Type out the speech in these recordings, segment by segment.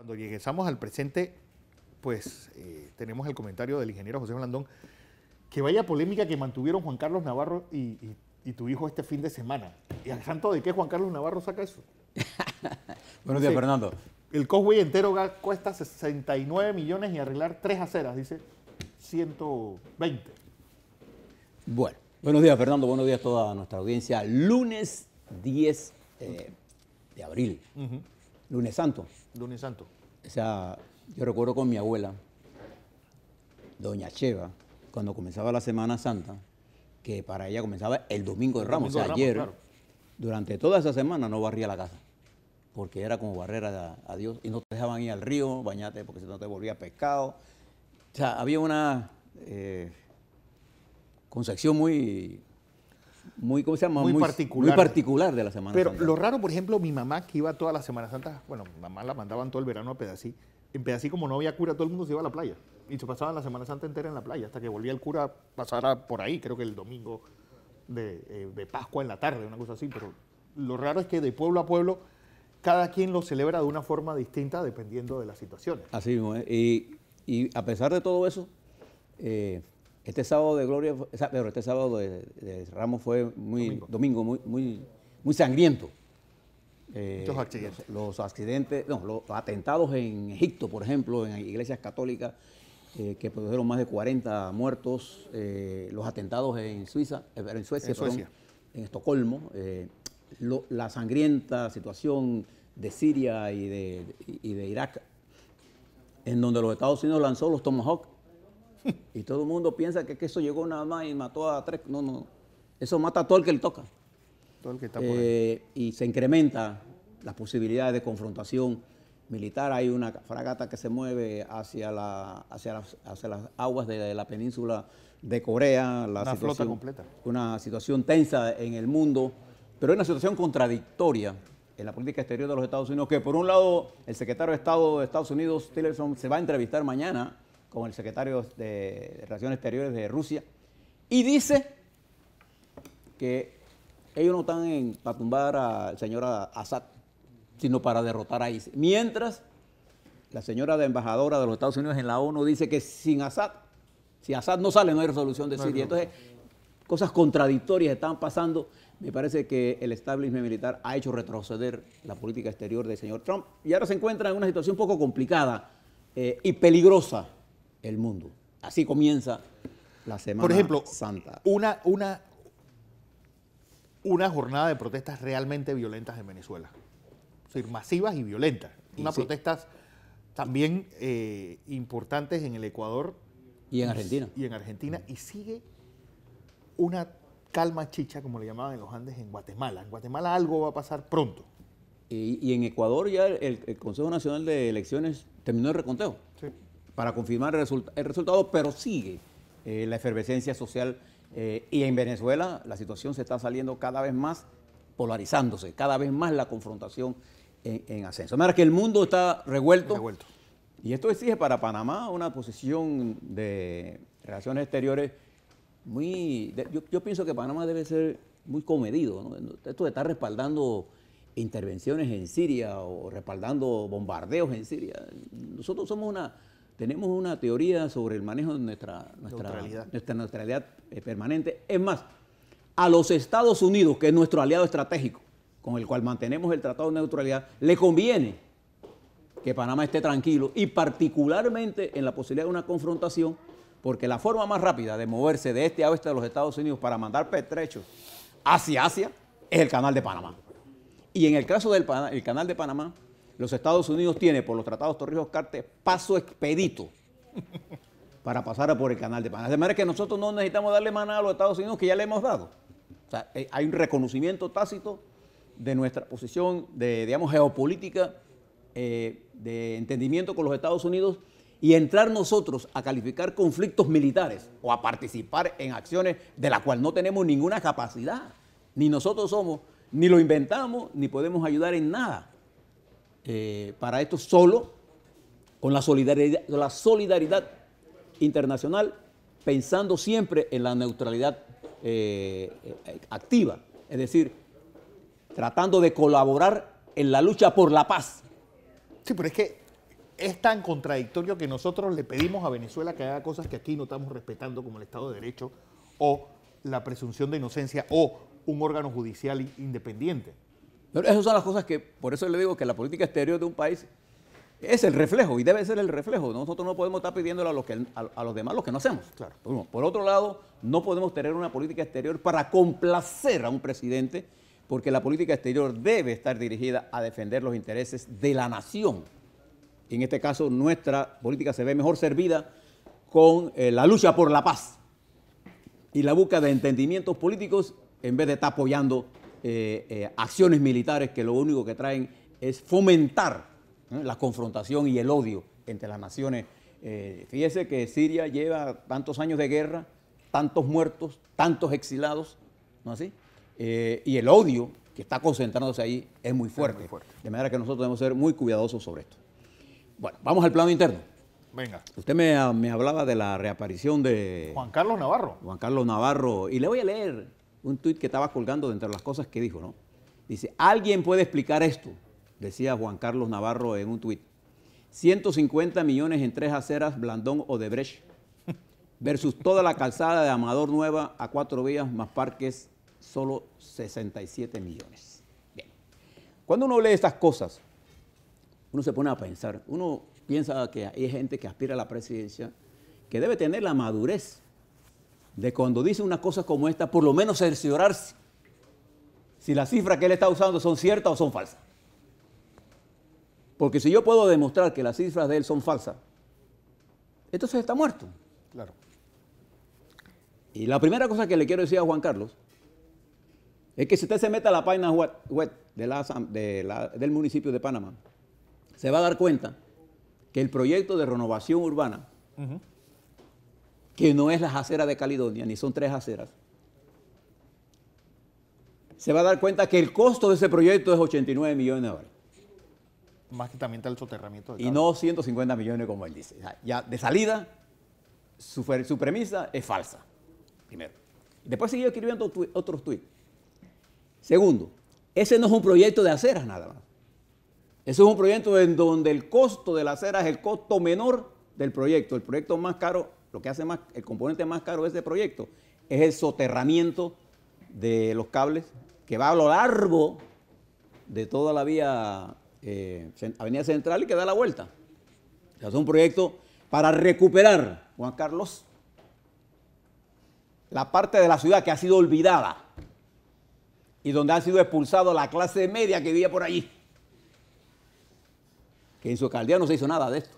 Cuando regresamos al presente, pues tenemos el comentario del ingeniero José Blandón, que vaya polémica que mantuvieron Juan Carlos Navarro y tu hijo este fin de semana. ¿Y al santo de qué Juan Carlos Navarro saca eso? Buenos días, Fernando. El Causeway entero cuesta 69 millones y arreglar 3 aceras, dice 120. Bueno, buenos días, Fernando. Buenos días a toda nuestra audiencia. Lunes 10 de abril, lunes santo. Lunes santo. O sea, yo recuerdo con mi abuela, doña Cheva, cuando comenzaba la Semana Santa, que para ella comenzaba el Domingo de Ramos, o sea, ayer, claro. Durante toda esa semana no barría la casa, porque era como barrera a Dios, y no te dejaban ir al río, bañate, porque si no te volvía pescado. O sea, había una concepción muy, ¿cómo se llama? Muy particular de la Semana Santa. Pero lo raro, por ejemplo, mi mamá que iba toda la Semana Santa, bueno, mi mamá la mandaban todo el verano a Pedací. En Pedací, como no había cura, todo el mundo se iba a la playa. Y se pasaban la Semana Santa entera en la playa, hasta que volvía el cura, pasara por ahí, creo que el domingo de Pascua en la tarde, una cosa así. Pero lo raro es que de pueblo a pueblo, cada quien lo celebra de una forma distinta dependiendo de las situaciones. Así mismo, y a pesar de todo eso, este sábado de Gloria, pero este sábado de Ramos fue domingo muy sangriento. Muchos accidentes. Los atentados en Egipto, por ejemplo, en iglesias católicas, que produjeron más de 40 muertos. Los atentados en Suecia, en Estocolmo. La sangrienta situación de Siria y de Irak, en donde los Estados Unidos lanzó los Tomahawk. Y todo el mundo piensa que eso llegó nada más y mató a 3. No. Eso mata a todo el que le toca. Todo el que está por ahí. Y se incrementa las posibilidades de confrontación militar. Hay una fragata que se mueve hacia las aguas de la península de Corea. Una flota completa. Una situación tensa en el mundo, pero es una situación contradictoria en la política exterior de los Estados Unidos, que por un lado el secretario de Estado de Estados Unidos, Tillerson, se va a entrevistar mañana con el secretario de Relaciones Exteriores de Rusia, y dice que ellos no están para tumbar al señor Assad, sino para derrotar a ISIS. Mientras la señora de embajadora de los Estados Unidos en la ONU dice que si Assad no sale, no hay resolución de Siria. Entonces, cosas contradictorias están pasando. Me parece que el establishment militar ha hecho retroceder la política exterior del señor Trump y ahora se encuentra en una situación un poco complicada y peligrosa el mundo. Así comienza la Semana Santa. Por ejemplo, una jornada de protestas realmente violentas en Venezuela. Es decir, masivas y violentas. Unas protestas también importantes en el Ecuador. Y en Argentina. Y sigue una calma chicha, como le llamaban en los Andes, en Guatemala. En Guatemala algo va a pasar pronto. Y en Ecuador ya el Consejo Nacional de Elecciones terminó el reconteo para confirmar el resultado, pero sigue la efervescencia social. Y en Venezuela la situación se está saliendo cada vez más polarizándose, cada vez más la confrontación en ascenso. De manera que el mundo está revuelto. Y esto exige para Panamá una posición de relaciones exteriores yo pienso que Panamá debe ser muy comedido, ¿no? Esto de estar respaldando intervenciones en Siria o respaldando bombardeos en Siria. Nosotros tenemos una teoría sobre el manejo de nuestra neutralidad permanente. Es más, a los Estados Unidos, que es nuestro aliado estratégico, con el cual mantenemos el Tratado de Neutralidad, le conviene que Panamá esté tranquilo y particularmente en la posibilidad de una confrontación, porque la forma más rápida de moverse de este a oeste de los Estados Unidos para mandar pertrechos hacia Asia es el Canal de Panamá. Y en el caso del Canal de Panamá, los Estados Unidos tienen por los tratados Torrijos-Cartes paso expedito para pasar por el Canal de Panamá. De manera que nosotros no necesitamos darle más nada a los Estados Unidos que ya le hemos dado. O sea, hay un reconocimiento tácito de nuestra posición digamos, geopolítica, de entendimiento con los Estados Unidos, y entrar nosotros a calificar conflictos militares o a participar en acciones de las cuales no tenemos ninguna capacidad. Ni nosotros somos, ni lo inventamos, ni podemos ayudar en nada. Para esto solo con la solidaridad internacional, pensando siempre en la neutralidad activa, es decir, tratando de colaborar en la lucha por la paz. Sí, pero es que es tan contradictorio que nosotros le pedimos a Venezuela que haga cosas que aquí no estamos respetando, como el Estado de Derecho o la presunción de inocencia o un órgano judicial independiente. Pero esas son las cosas que, por eso le digo que la política exterior de un país es el reflejo y debe ser el reflejo. Nosotros no podemos estar pidiéndole a los demás lo que no hacemos. Claro. Por otro lado, no podemos tener una política exterior para complacer a un presidente, porque la política exterior debe estar dirigida a defender los intereses de la nación. En este caso, nuestra política se ve mejor servida con la lucha por la paz y la búsqueda de entendimientos políticos en vez de estar apoyando acciones militares que lo único que traen es fomentar la confrontación y el odio entre las naciones. Fíjese que Siria lleva tantos años de guerra, tantos muertos, tantos exilados, ¿no así? Y el odio que está concentrándose ahí es muy fuerte. muy fuerte. De manera que nosotros debemos ser muy cuidadosos sobre esto. Bueno, vamos al plano interno. Venga. Usted me hablaba de la reaparición de Juan Carlos Navarro. Juan Carlos Navarro, y le voy a leer un tuit que estaba colgando de entre las cosas que dijo, ¿no? Dice, ¿alguien puede explicar esto? Decía Juan Carlos Navarro en un tuit. 150 millones en 3 aceras Blandón Odebrecht versus toda la calzada de Amador Nueva a 4 vías más parques, solo 67 millones. Bien. Cuando uno lee estas cosas, uno se pone a pensar, uno piensa que hay gente que aspira a la presidencia que debe tener la madurez de cuando dice una cosa como esta, por lo menos cerciorarse si las cifras que él está usando son ciertas o son falsas. Porque si yo puedo demostrar que las cifras de él son falsas, entonces está muerto. Claro. Y la primera cosa que le quiero decir a Juan Carlos es que si usted se mete a la página web del municipio de Panamá, se va a dar cuenta que el proyecto de renovación urbana, que no es las aceras de Caledonia, ni son 3 aceras, se va a dar cuenta que el costo de ese proyecto es 89 millones de dólares. Más que también está el soterramiento. Y no 150 millones como él dice. Ya de salida, su premisa es falsa, primero. Después siguió escribiendo otros tuits. Segundo, ese no es un proyecto de aceras nada más. Eso es un proyecto en donde el costo de la acera es el costo menor del proyecto. El proyecto más caro, lo que hace más, el componente más caro de ese proyecto es el soterramiento de los cables que va a lo largo de toda la vía Avenida Central y que da la vuelta. O sea, es un proyecto para recuperar, Juan Carlos, la parte de la ciudad que ha sido olvidada y donde ha sido expulsado la clase media que vivía por allí. Que en su alcaldía no se hizo nada de esto.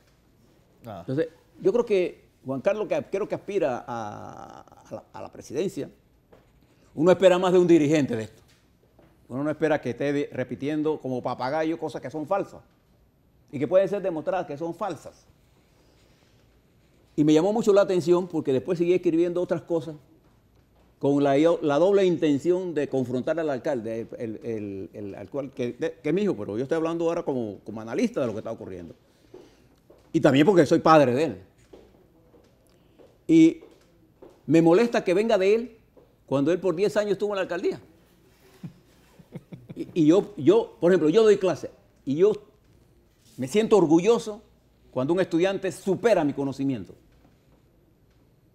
Nada. Entonces, yo creo que Juan Carlos, creo que aspira a la presidencia, uno espera más de un dirigente de esto. Uno no espera que esté repitiendo como papagayo cosas que son falsas y que pueden ser demostradas que son falsas. Y me llamó mucho la atención porque después seguí escribiendo otras cosas con la doble intención de confrontar al alcalde, que es mi hijo, pero yo estoy hablando ahora como analista de lo que está ocurriendo. Y también porque soy padre de él. Y me molesta que venga de él cuando él por 10 años estuvo en la alcaldía. Y yo, por ejemplo, yo doy clase y yo me siento orgulloso cuando un estudiante supera mi conocimiento.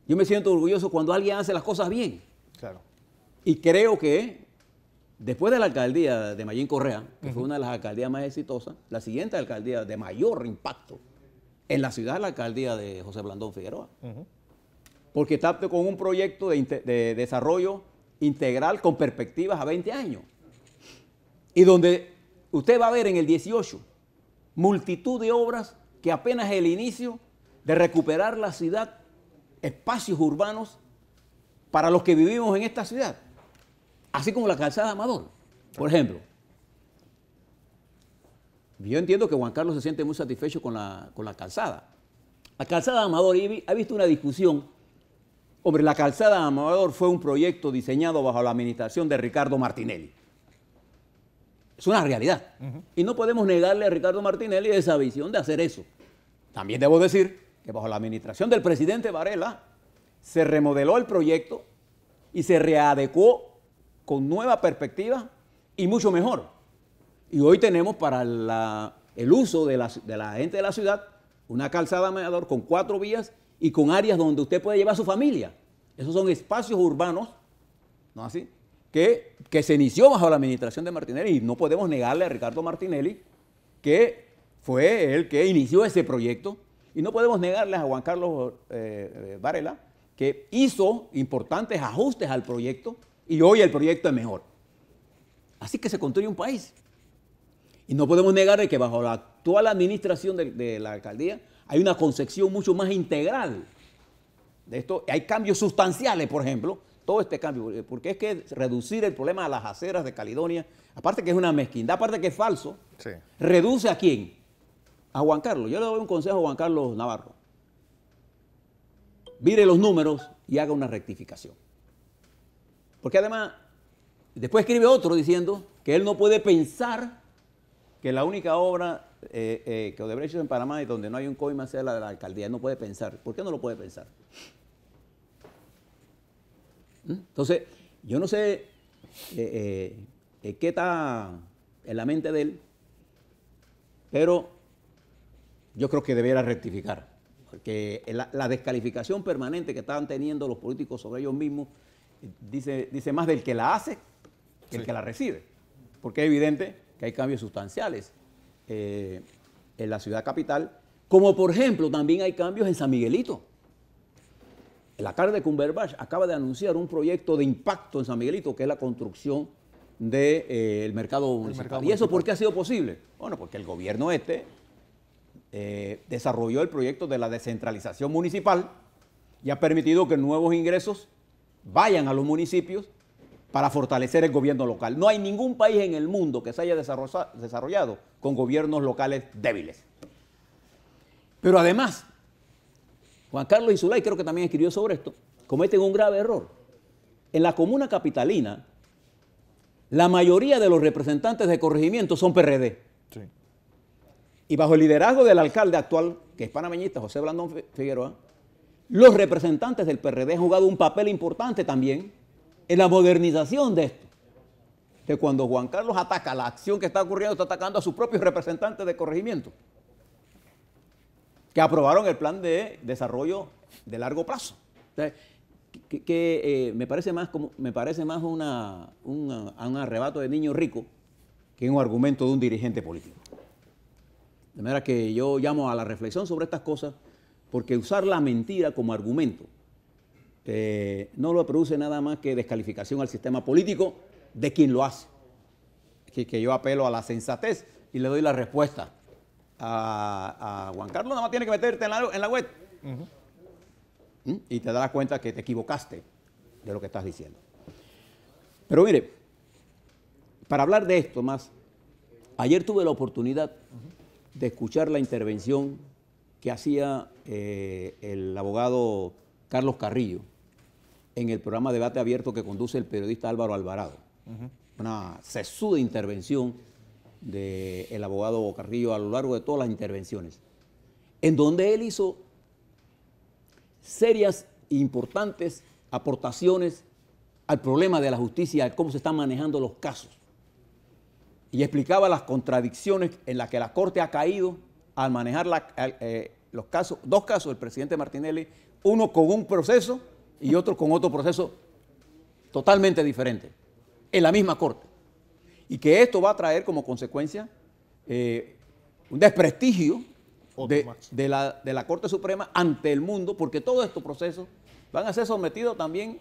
Yo me siento orgulloso cuando alguien hace las cosas bien. Claro. Y creo que después de la alcaldía de Mayín Correa, que fue una de las alcaldías más exitosas, la siguiente alcaldía de mayor impacto en la ciudad es la alcaldía de José Blandón Figueroa. Porque está con un proyecto de desarrollo integral con perspectivas a 20 años. Y donde usted va a ver en el 18 multitud de obras que apenas es el inicio de recuperar la ciudad, espacios urbanos para los que vivimos en esta ciudad. Así como la calzada Amador, por ejemplo. Yo entiendo que Juan Carlos se siente muy satisfecho con la calzada. La calzada Amador, ha visto una discusión. Hombre, la calzada Amador fue un proyecto diseñado bajo la administración de Ricardo Martinelli. Es una realidad. Y no podemos negarle a Ricardo Martinelli esa visión de hacer eso. También debo decir que bajo la administración del presidente Varela se remodeló el proyecto y se readecuó con nueva perspectiva y mucho mejor. Y hoy tenemos para el uso de la gente de la ciudad una calzada Ameador con 4 vías y con áreas donde usted puede llevar a su familia. Esos son espacios urbanos, ¿no así?, que se inició bajo la administración de Martinelli, y no podemos negarle a Ricardo Martinelli que fue el que inició ese proyecto, y no podemos negarle a Juan Carlos Varela que hizo importantes ajustes al proyecto, y hoy el proyecto es mejor. Así que se construye un país. Y no podemos negarle que bajo la actual administración de la alcaldía hay una concepción mucho más integral de esto. Hay cambios sustanciales, por ejemplo, todo este cambio, porque es que reducir el problema a las aceras de Caledonia, aparte que es una mezquindad, aparte que es falso, sí, reduce ¿a quién? A Juan Carlos. Yo le doy un consejo a Juan Carlos Navarro. Mire los números y haga una rectificación. Porque además, después escribe otro diciendo que él no puede pensar que la única obra que Odebrecht hizo en Panamá y donde no hay un coima sea la de la alcaldía. Él no puede pensar. ¿Por qué no lo puede pensar? Entonces, yo no sé qué está en la mente de él, pero yo creo que debiera rectificar, porque la descalificación permanente que están teniendo los políticos sobre ellos mismos dice más del que la hace que el que la recibe, porque es evidente que hay cambios sustanciales en la ciudad capital, como por ejemplo también hay cambios en San Miguelito. El alcalde de Cumberbatch acaba de anunciar un proyecto de impacto en San Miguelito, que es la construcción del mercado municipal. ¿Y eso por qué ha sido posible? Bueno, porque el gobierno desarrolló el proyecto de la descentralización municipal y ha permitido que nuevos ingresos vayan a los municipios para fortalecer el gobierno local. No hay ningún país en el mundo que se haya desarrollado con gobiernos locales débiles. Pero además, Juan Carlos Isulay, creo que también escribió sobre esto, cometen un grave error. En la comuna capitalina, la mayoría de los representantes de corregimiento son PRD. Sí. Y bajo el liderazgo del alcalde actual, que es panameñista, José Blandón Figueroa, los representantes del PRD han jugado un papel importante también en la modernización de esto. Que cuando Juan Carlos ataca la acción que está ocurriendo, está atacando a sus propios representantes de corregimiento, que aprobaron el plan de desarrollo de largo plazo. O sea, me parece más un arrebato de niño rico que un argumento de un dirigente político. De manera que yo llamo a la reflexión sobre estas cosas, porque usar la mentira como argumento no lo produce nada más que descalificación al sistema político de quien lo hace. Que yo apelo a la sensatez y le doy la respuesta a Juan Carlos. Nada más tiene que meterte en la web. Y te darás cuenta que te equivocaste de lo que estás diciendo. Pero mire, para hablar de esto más, ayer tuve la oportunidad de escuchar la intervención que hacía el abogado Carlos Carrillo en el programa Debate Abierto que conduce el periodista Álvaro Alvarado. Una sesuda intervención del abogado Carrillo a lo largo de todas las intervenciones, en donde él hizo serias e importantes aportaciones al problema de la justicia, cómo se están manejando los casos. Y explicaba las contradicciones en las que la Corte ha caído al manejar los casos, 2 casos del presidente Martinelli, uno con un proceso y otro con otro proceso totalmente diferente, en la misma Corte. Y que esto va a traer como consecuencia un desprestigio de la Corte Suprema ante el mundo, porque todos estos procesos van a ser sometidos también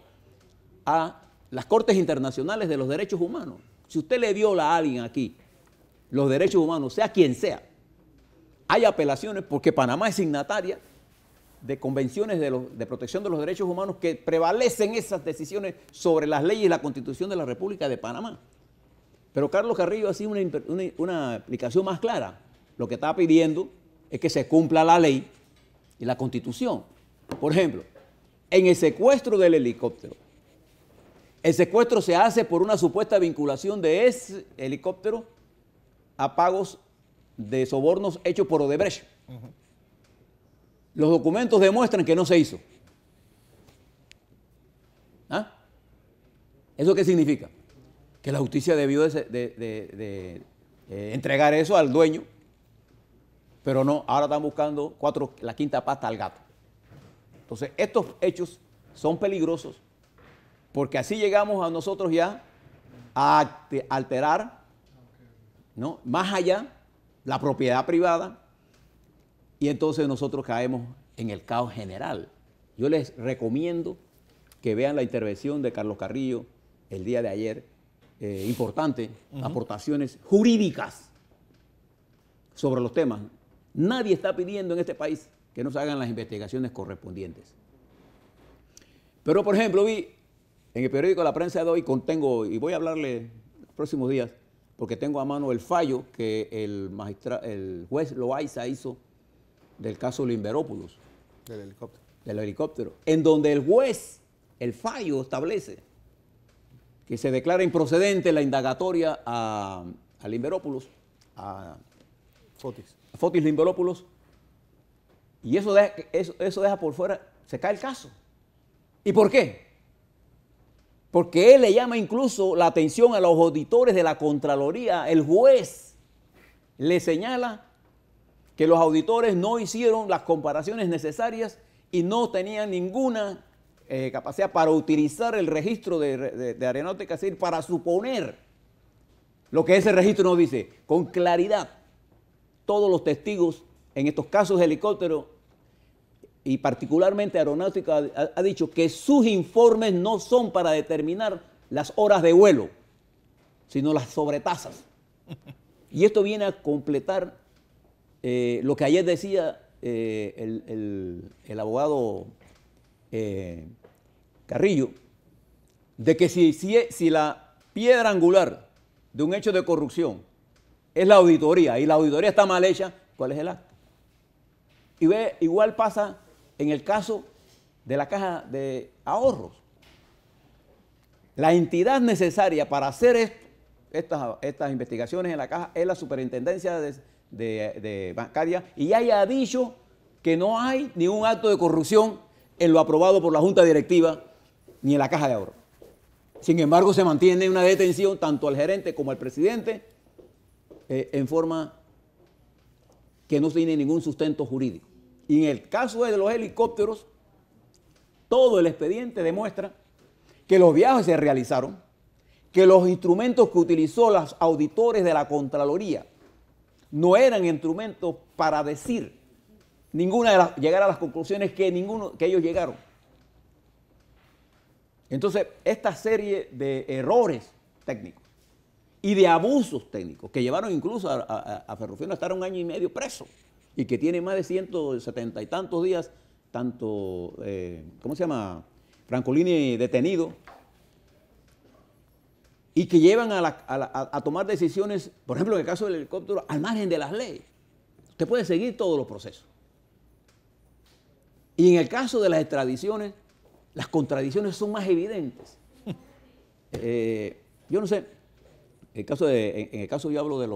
a las Cortes Internacionales de los Derechos Humanos. Si usted le viola a alguien aquí los derechos humanos, sea quien sea, hay apelaciones porque Panamá es signataria de convenciones de protección de los derechos humanos que prevalecen esas decisiones sobre las leyes y la Constitución de la República de Panamá. Pero Carlos Carrillo hacía una explicación más clara. Lo que está pidiendo es que se cumpla la ley y la Constitución. Por ejemplo, en el secuestro del helicóptero, el secuestro se hace por una supuesta vinculación de ese helicóptero a pagos de sobornos hechos por Odebrecht. Los documentos demuestran que no se hizo. ¿Ah? ¿Eso qué significa? Que la justicia debió de entregar eso al dueño, Pero no, ahora están buscando la quinta pata al gato. Entonces, estos hechos son peligrosos porque así llegamos a nosotros ya a alterar, ¿no?, más allá la propiedad privada, y entonces nosotros caemos en el caos general. Yo les recomiendo que vean la intervención de Carlos Carrillo el día de ayer, importante, aportaciones jurídicas sobre los temas. Nadie está pidiendo en este país que no se hagan las investigaciones correspondientes. Pero, por ejemplo, vi en el periódico La Prensa de hoy, y voy a hablarle los próximos días, porque tengo a mano el fallo que el juez Loaiza hizo del caso Limberópolis. Del helicóptero. Del helicóptero, en donde el fallo establece que se declara improcedente la indagatoria a Limberópolis, a Fotis Limberópolis, y eso deja por fuera, se cae el caso. ¿Y por qué? Porque él le llama incluso la atención a los auditores de la Contraloría. El juez le señala que los auditores no hicieron las comparaciones necesarias y no tenían ninguna capacidad para utilizar el registro de aeronáutica civil para suponer lo que ese registro nos dice. Con claridad, todos los testigos en estos casos de helicóptero y particularmente aeronáutica ha dicho que sus informes no son para determinar las horas de vuelo, sino las sobretasas. Y esto viene a completar lo que ayer decía el abogado Carrillo, de que si la piedra angular de un hecho de corrupción es la auditoría y la auditoría está mal hecha, ¿cuál es el acto? Igual pasa en el caso de la caja de ahorros. La entidad necesaria para hacer estas investigaciones en la caja es la superintendencia de bancaria, y haya dicho que no hay ningún acto de corrupción en lo aprobado por la Junta Directiva ni en la caja de ahorros. Sin embargo, se mantiene una detención tanto al gerente como al presidente en forma que no tiene ningún sustento jurídico. Y en el caso de los helicópteros, todo el expediente demuestra que los viajes se realizaron, que los instrumentos que utilizó los auditores de la Contraloría no eran instrumentos para decir llegar a las conclusiones que ellos llegaron. Entonces, esta serie de errores técnicos y de abusos técnicos que llevaron incluso a Ferrufino a estar 1 año y medio preso y que tiene más de 170 y tantos días, Francolini detenido, y que llevan a tomar decisiones, por ejemplo, en el caso del helicóptero, al margen de las leyes. Usted puede seguir todos los procesos. Y en el caso de las extradiciones, las contradicciones son más evidentes. Yo no sé, en el caso yo hablo de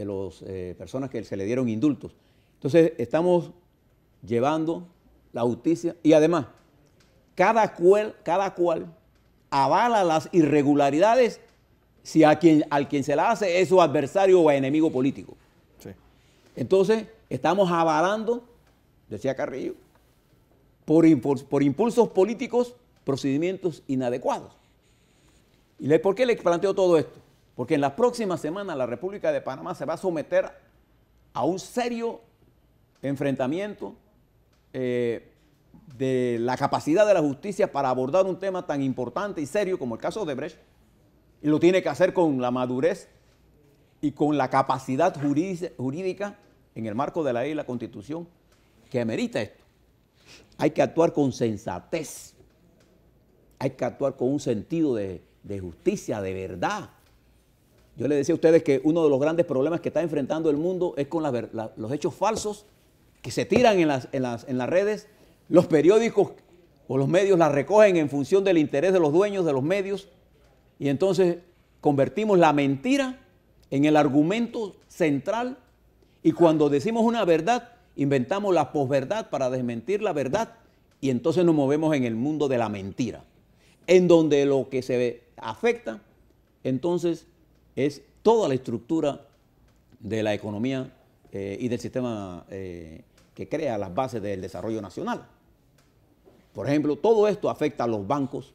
las personas que se le dieron indultos. Entonces, estamos llevando la justicia y además, cada cual avala las irregularidades si al quien se la hace es su adversario o enemigo político. Sí. Entonces, estamos avalando, decía Carrillo, por impulsos políticos, procedimientos inadecuados. ¿Y por qué le planteo todo esto? Porque en la próxima semana la República de Panamá se va a someter a un serio enfrentamiento de la capacidad de la justicia para abordar un tema tan importante y serio como el caso de Odebrecht, y lo tiene que hacer con la madurez y con la capacidad jurídica en el marco de la ley y la Constitución que amerita esto. Hay que actuar con sensatez, hay que actuar con un sentido de justicia, de verdad. Yo les decía a ustedes que uno de los grandes problemas que está enfrentando el mundo es con los hechos falsos que se tiran en las redes. Los periódicos o los medios las recogen en función del interés de los dueños de los medios, y entonces convertimos la mentira en el argumento central, y cuando decimos una verdad, inventamos la posverdad para desmentir la verdad, y entonces nos movemos en el mundo de la mentira, en donde lo que se afecta entonces es toda la estructura de la economía y del sistema que crea las bases del desarrollo nacional. Por ejemplo, todo esto afecta a los bancos,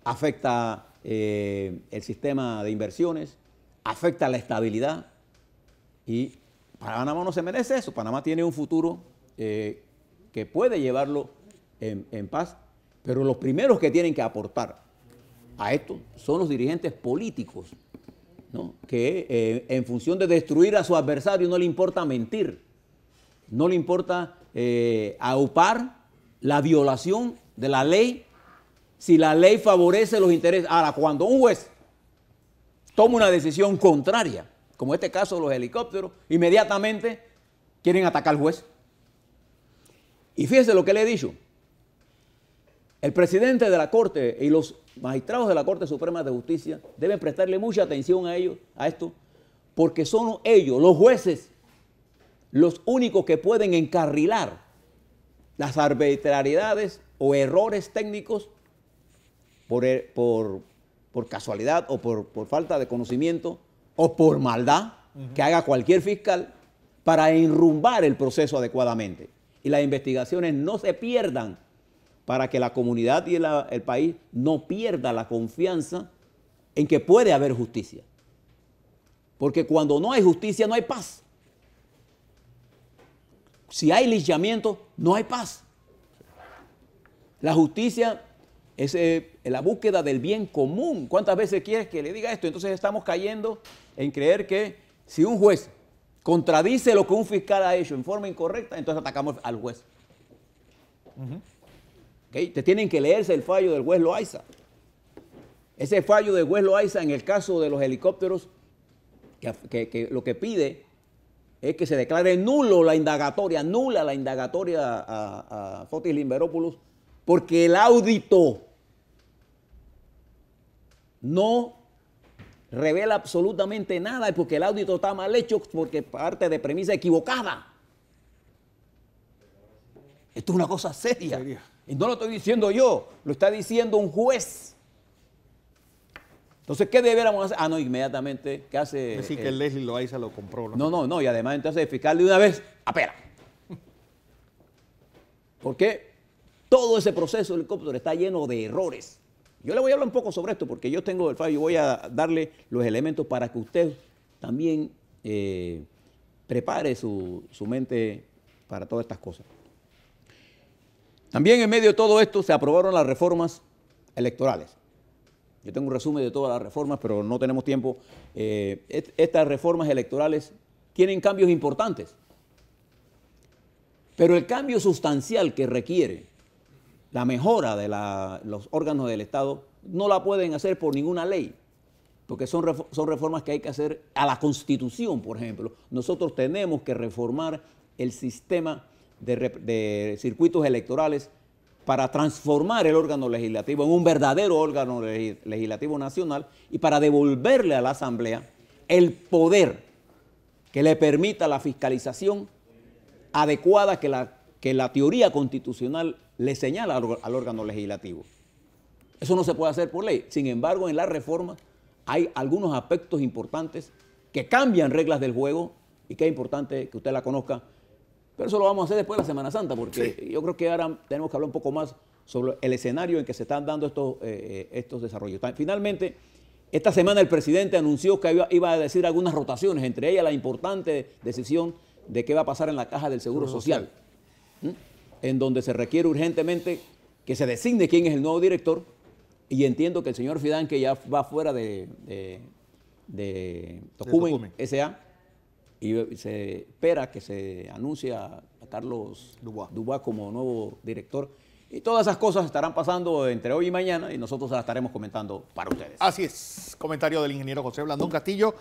afecta el sistema de inversiones, afecta la estabilidad y Panamá no se merece eso. Panamá tiene un futuro que puede llevarlo en paz, pero los primeros que tienen que aportar a esto son los dirigentes políticos, ¿no? Que en función de destruir a su adversario no le importa mentir, no le importa aupar la violación de la ley si la ley favorece los intereses. Ahora, cuando un juez toma una decisión contraria, como este caso de los helicópteros, inmediatamente quieren atacar al juez. Y fíjese lo que le he dicho. El presidente de la Corte y los magistrados de la Corte Suprema de Justicia deben prestarle mucha atención a esto, porque son ellos, los jueces, los únicos que pueden encarrilar las arbitrariedades o errores técnicos por casualidad o por falta de conocimiento o por maldad que haga cualquier fiscal para enrumbar el proceso adecuadamente. Y las investigaciones no se pierdan para que la comunidad y el país no pierda la confianza en que puede haber justicia. Porque cuando no hay justicia no hay paz. Si hay linchamiento, no hay paz. La justicia es la búsqueda del bien común. ¿Cuántas veces quieres que le diga esto? Entonces estamos cayendo en creer que si un juez contradice lo que un fiscal ha hecho en forma incorrecta, entonces atacamos al juez. ¿Okay? Te tienen que leerse el fallo del juez Loaiza. Ese fallo del juez Loaiza en el caso de los helicópteros, que lo que pide es que se declare nula la indagatoria a Fotis Limberópolos, porque el audito no revela absolutamente nada, y porque el audito está mal hecho, porque parte de premisa equivocada. Esto es una cosa seria. Y no lo estoy diciendo yo, lo está diciendo un juez. Entonces, ¿qué deberíamos hacer? Ah, no, inmediatamente, ¿qué hace? Decir que el Leslie Loaiza lo compró. No, y además entonces el fiscal de una vez, apela. Porque todo ese proceso del helicóptero está lleno de errores. Yo le voy a hablar un poco sobre esto, porque yo tengo el fallo y voy a darle los elementos para que usted también prepare su mente para todas estas cosas. También en medio de todo esto se aprobaron las reformas electorales. Yo tengo un resumen de todas las reformas, pero no tenemos tiempo. Estas reformas electorales tienen cambios importantes. Pero el cambio sustancial que requiere la mejora de los órganos del Estado no la pueden hacer por ninguna ley, porque son reformas que hay que hacer a la Constitución, por ejemplo. Nosotros tenemos que reformar el sistema de circuitos electorales para transformar el órgano legislativo en un verdadero órgano legislativo nacional y para devolverle a la Asamblea el poder que le permita la fiscalización adecuada que la teoría constitucional le señala al órgano legislativo. Eso no se puede hacer por ley. Sin embargo, en la reforma hay algunos aspectos importantes que cambian reglas del juego y que es importante que usted la conozca. Pero eso lo vamos a hacer después de la Semana Santa, porque sí, yo creo que ahora tenemos que hablar un poco más sobre el escenario en que se están dando estos desarrollos. Finalmente, esta semana el presidente anunció que iba a decir algunas rotaciones, entre ellas la importante decisión de qué va a pasar en la caja del Seguro Social, en donde se requiere urgentemente que se designe quién es el nuevo director, y entiendo que el señor Fidán, que ya va fuera de Tocumen S.A., y se espera que se anuncie a Carlos Dubois como nuevo director. Y todas esas cosas estarán pasando entre hoy y mañana y nosotros las estaremos comentando para ustedes. Así es. Comentario del ingeniero José Blandón Castillo.